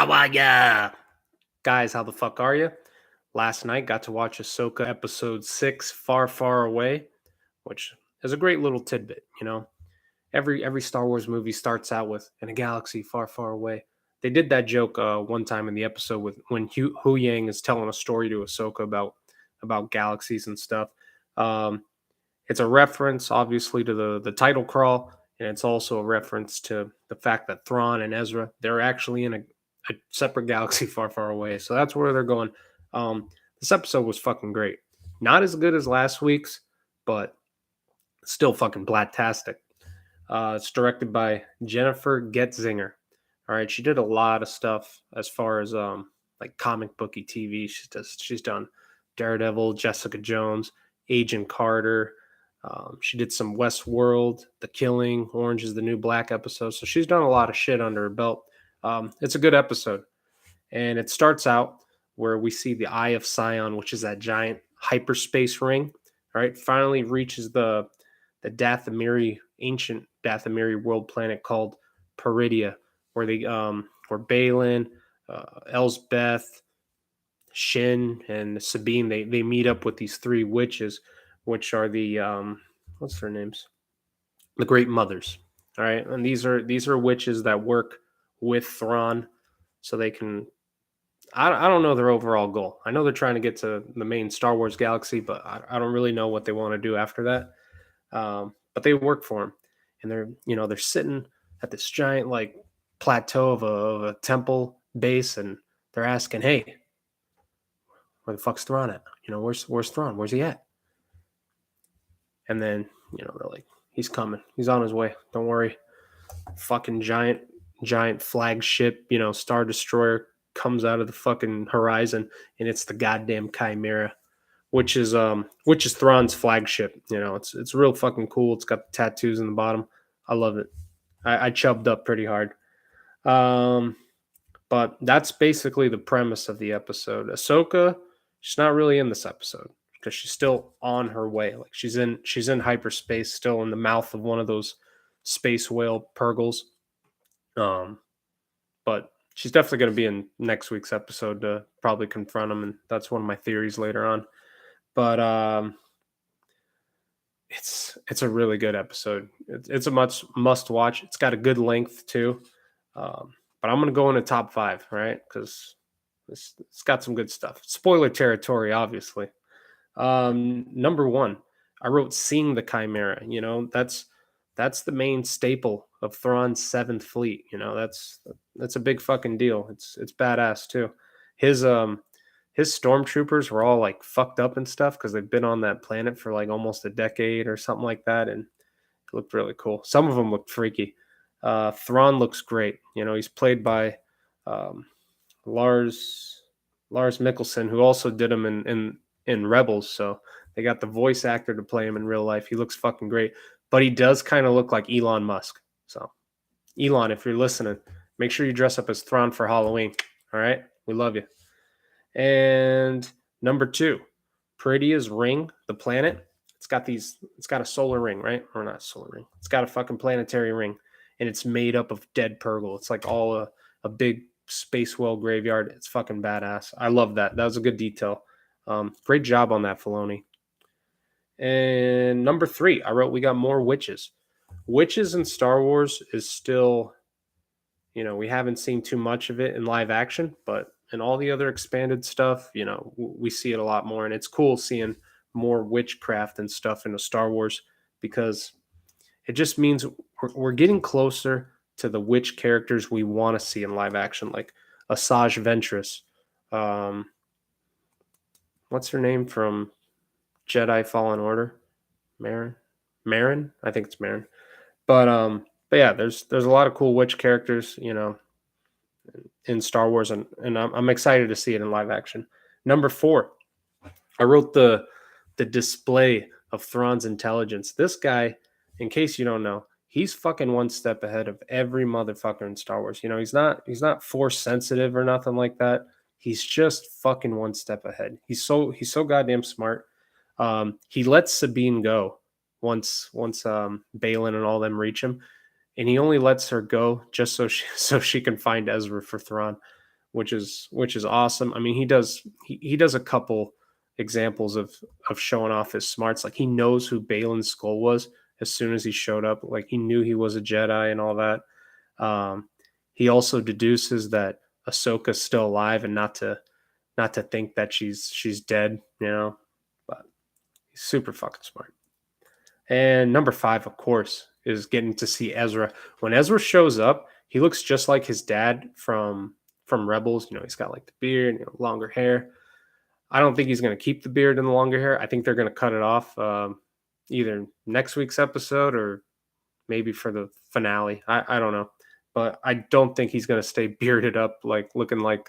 How are ya? Guys, how the fuck are you? Last night got to watch Ahsoka episode 6, Far, Far Away, which is a great little tidbit, you know. Every Star Wars movie starts out with in a galaxy far, far away. They did that joke one time in the episode with when Hu Yang is telling a story to Ahsoka about galaxies and stuff. Um, it's a reference, obviously, to the title crawl, and it's also a reference to the fact that Thrawn and Ezra they're actually in a separate galaxy far, far away. So that's where they're going. This episode was fucking great. Not as good as last week's, but still fucking blattastic. It's directed by Jennifer Getzinger. All right, she did a lot of stuff as far as like comic booky TV. She's done Daredevil, Jessica Jones, Agent Carter. She did some Westworld, The Killing, Orange is the New Black episode. So she's done a lot of shit under her belt. It's a good episode, and it starts out where we see the Eye of Sion, which is that giant hyperspace ring. All right, finally reaches the Dathomiri, ancient Dathomiri world planet called Peridia, where Balin, Elsbeth, Shin, and Sabine they meet up with these three witches, which are the what's their names? The Great Mothers. All right, and these are witches that work with Thrawn, so they can. I don't know their overall goal. I know they're trying to get to the main Star Wars galaxy, but I don't really know what they want to do after that. But they work for him, and they're sitting at this giant like plateau of a temple base, and they're asking, "Hey, where the fuck's Thrawn at? Where's Thrawn? Where's he at?" And then they're like, "He's coming. He's on his way. Don't worry." Fucking giant flagship, Star Destroyer comes out of the fucking horizon, and it's the goddamn Chimera, which is Thrawn's flagship. It's real fucking cool. It's got the tattoos in the bottom. I love it. I chubbed up pretty hard. But that's basically the premise of the episode. Ahsoka, she's not really in this episode because she's still on her way. Like she's in hyperspace, still in the mouth of one of those space whale purgles. But she's definitely going to be in next week's episode to probably confront him, and that's one of my theories later on. But it's a really good episode. It's a must watch. It's got a good length too. But I'm gonna go into top 5, right? Because it's got some good stuff. Spoiler territory, obviously. Number 1, I wrote "Seeing the Chimera." That's the main staple of Thrawn's Seventh Fleet. That's a big fucking deal. It's badass too. His stormtroopers were all like fucked up and stuff because they've been on that planet for like almost a decade or something like that, and it looked really cool. Some of them looked freaky. Thrawn looks great. He's played by Lars Mikkelsen, who also did him in Rebels. So they got the voice actor to play him in real life. He looks fucking great, but he does kind of look like Elon Musk. So Elon, if you're listening, make sure you dress up as Thrawn for Halloween. All right, we love you. And number 2, Peridia's ring, the planet. It's got a solar ring, right? Or not a solar ring. It's got a fucking planetary ring, and it's made up of dead Purgle. It's like all a big space whale graveyard. It's fucking badass. I love that. That was a good detail. Great job on that, Filoni. And number 3, I wrote we got more witches. Witches in Star Wars is still, we haven't seen too much of it in live action, but in all the other expanded stuff, we see it a lot more, and it's cool seeing more witchcraft and stuff in the Star Wars because it just means we're getting closer to the witch characters we want to see in live action, like Asajj Ventress. What's her name from Jedi Fallen Order? Marin? I think it's Marin. But yeah, there's a lot of cool witch characters, in Star Wars, and I'm excited to see it in live action. Number 4, I wrote the display of Thrawn's intelligence. This guy, in case you don't know, he's fucking one step ahead of every motherfucker in Star Wars. He's not force sensitive or nothing like that. He's just fucking one step ahead. He's so goddamn smart. He lets Sabine go once Balin and all them reach him, and he only lets her go just so she can find Ezra for Thrawn. which is awesome. I mean, he does a couple examples of showing off his smarts. Like he knows who Balin's skull was as soon as he showed up. Like he knew he was a Jedi and all that. Um, he also deduces that Ahsoka's still alive and not to think that she's dead, you know. But he's super fucking smart. And number 5, of course, is getting to see Ezra. When Ezra shows up, he looks just like his dad from Rebels. You know, he's got like the beard, longer hair. I don't think he's going to keep the beard and the longer hair. I think they're going to cut it off either next week's episode or maybe for the finale. I don't know, but I don't think he's going to stay bearded up, like looking like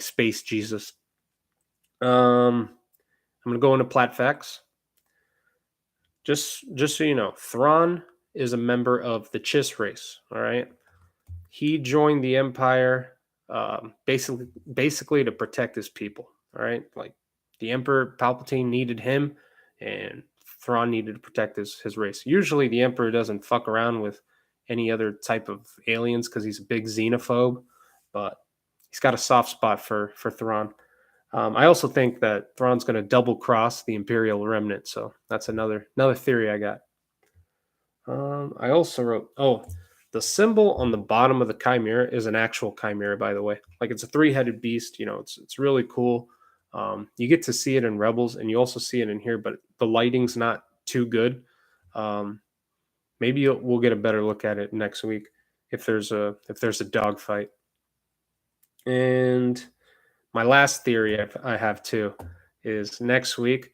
Space Jesus. I'm going to go into Plat Facts. Just so you know, Thrawn is a member of the Chiss race. All right, he joined the Empire basically to protect his people. All right, like the Emperor Palpatine needed him, and Thrawn needed to protect his race. Usually, the Emperor doesn't fuck around with any other type of aliens because he's a big xenophobe, but he's got a soft spot for Thrawn. I also think that Thrawn's going to double cross the Imperial Remnant, so that's another theory I got. I also wrote, the symbol on the bottom of the chimera is an actual chimera, by the way. Like it's a 3-headed beast. You know, it's really cool. You get to see it in Rebels, and you also see it in here, but the lighting's not too good. Maybe we'll get a better look at it next week if there's a dogfight. And my last theory I have too is next week,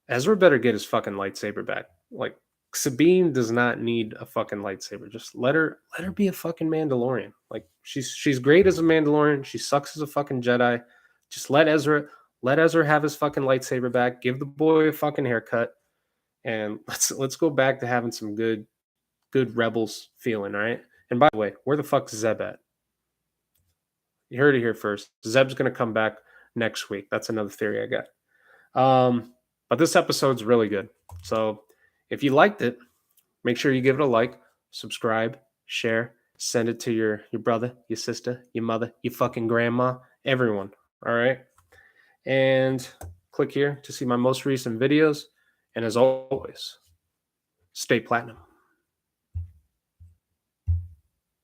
Ezra better get his fucking lightsaber back. Like Sabine does not need a fucking lightsaber. Just let her be a fucking Mandalorian. Like she's great as a Mandalorian. She sucks as a fucking Jedi. Just let Ezra have his fucking lightsaber back. Give the boy a fucking haircut, and let's go back to having some good Rebels feeling. All right. And by the way, where the fuck's Zeb at? You heard it here first. Zeb's gonna come back next week. That's another theory I got. But this episode's really good. So if you liked it, make sure you give it a like, subscribe, share, send it to your brother, your sister, your mother, your fucking grandma, everyone. All right. And click here to see my most recent videos. And as always, stay platinum.